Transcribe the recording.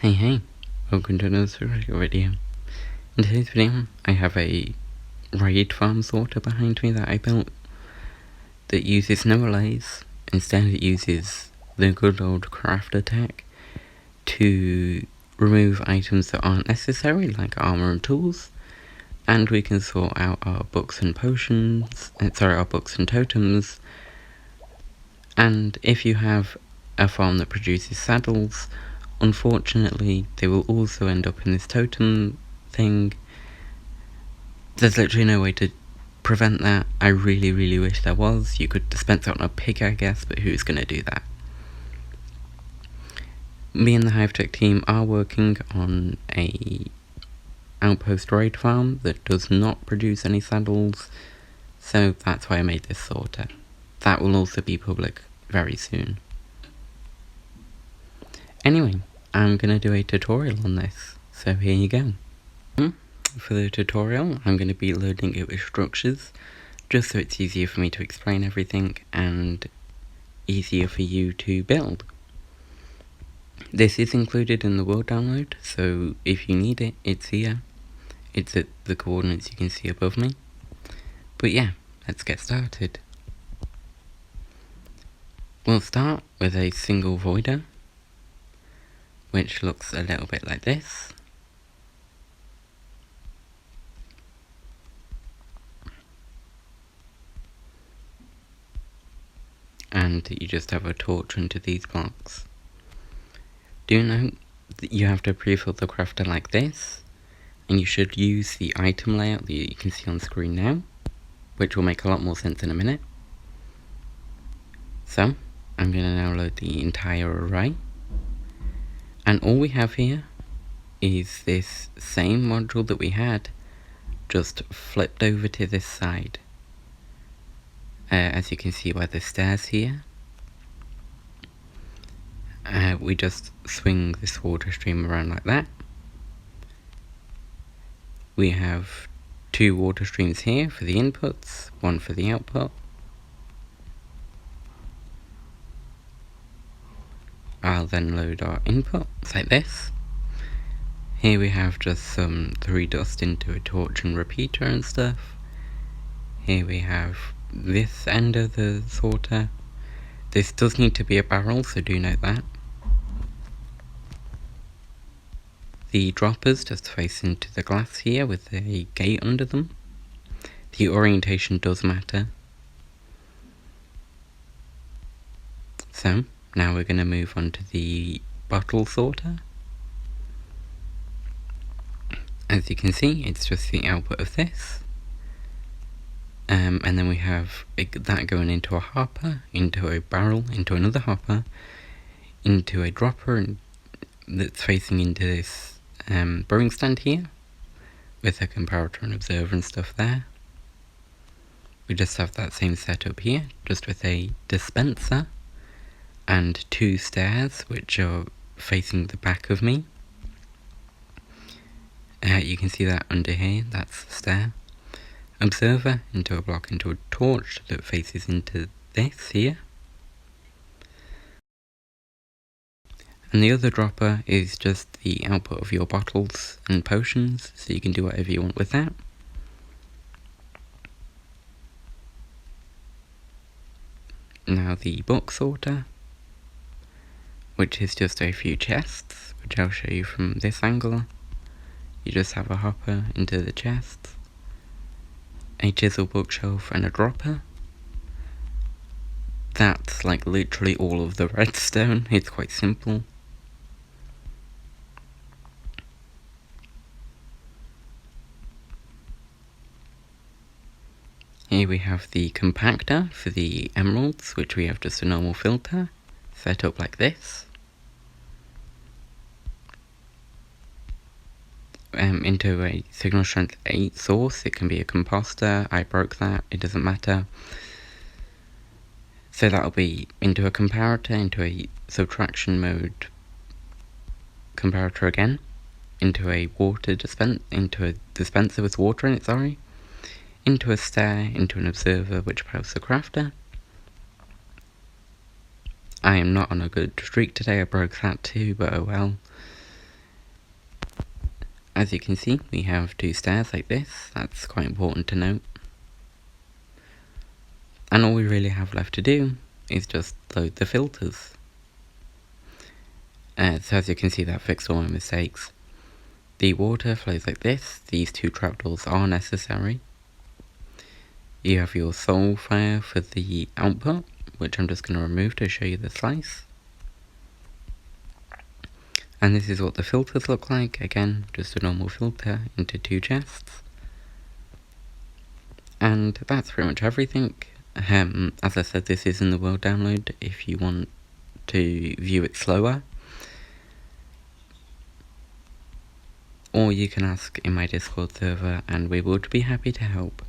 Hey, welcome to another tutorial video. In today's video, I have a raid farm sorter behind me that I built that uses no relays. Instead it uses the good old crafter tech to remove items that aren't necessary, like armor and tools, and we can sort out our books and potions, our books and totems. And if you have a farm that produces saddles, unfortunately, they will also end up in this totem thing. There's literally no way to prevent that. I really wish there was. You could dispense out on a pig, I guess, but who's going to do that? Me and the Hive Tech team are working on a outpost raid farm that does not produce any saddles, so that's why I made this sorter. That will also be public very soon. Anyway, I'm going to do a tutorial on this, so here you go. For the tutorial, I'm going to be loading it with structures, just so it's easier for me to explain everything and easier for you to build. This is included in the world download, so if you need it, it's here. It's at the coordinates you can see above me. But yeah, let's get started. We'll start with a single voider, which looks a little bit like this. And you just have a torch into these blocks. Do note that you have to pre-fill the crafter like this, and you should use the item layout that you can see on screen now, which will make a lot more sense in a minute. So, I'm going to now load the entire array. And all we have here is this same module that we had, just flipped over to this side. As you can see by the stairs here, we just swing this water stream around like that. We have two water streams here for the inputs, one for the output. I'll then load our inputs like this. Here we have just some 3 dust into a torch and repeater and stuff. Here we have this end of the sorter. This does need to be a barrel, so do note that. The droppers just face into the glass here with a gate under them. The orientation does matter. So, now we're going to move on to the bottle sorter. As you can see, it's just the output of this. And then we have that going into a hopper, into a barrel, into another hopper, into a dropper that's facing into this brewing stand here, with a comparator and observer and stuff there. We just have that same setup here, just with a dispenser and 2 stairs which are facing the back of me. You can see that under here, that's the stair. Observer into a block, into a torch that faces into this here. And the other dropper is just the output of your bottles and potions, so you can do whatever you want with that. Now the book sorter, which is just a few chests, which I'll show you from this angle. You just have a hopper into the chests, a chisel bookshelf and a dropper. That's like literally all of the redstone. It's quite simple. Here we have the compactor for the emeralds, which we have just a normal filter set up like this. Into a signal strength 8 source. It can be a composter. I broke that, it doesn't matter. So that'll be into a comparator, into a subtraction mode comparator again, into a into a dispenser with water in it, into a stair, into an observer which powers the crafter. I am not on a good streak today, I broke that too, but oh well. as you can see, we have 2 stairs like this. That's quite important to note. And all we really have left to do is just load the filters. So as you can see, that fixed all my mistakes. The water flows like this. These 2 trapdoors are necessary. You have your soul fire for the output, which I'm just going to remove to show you the slice. And this is what the filters look like. Again, just a normal filter into 2 chests. And that's pretty much everything. As I said, this is in the world download if you want to view it slower. Or you can ask in my Discord server and we would be happy to help.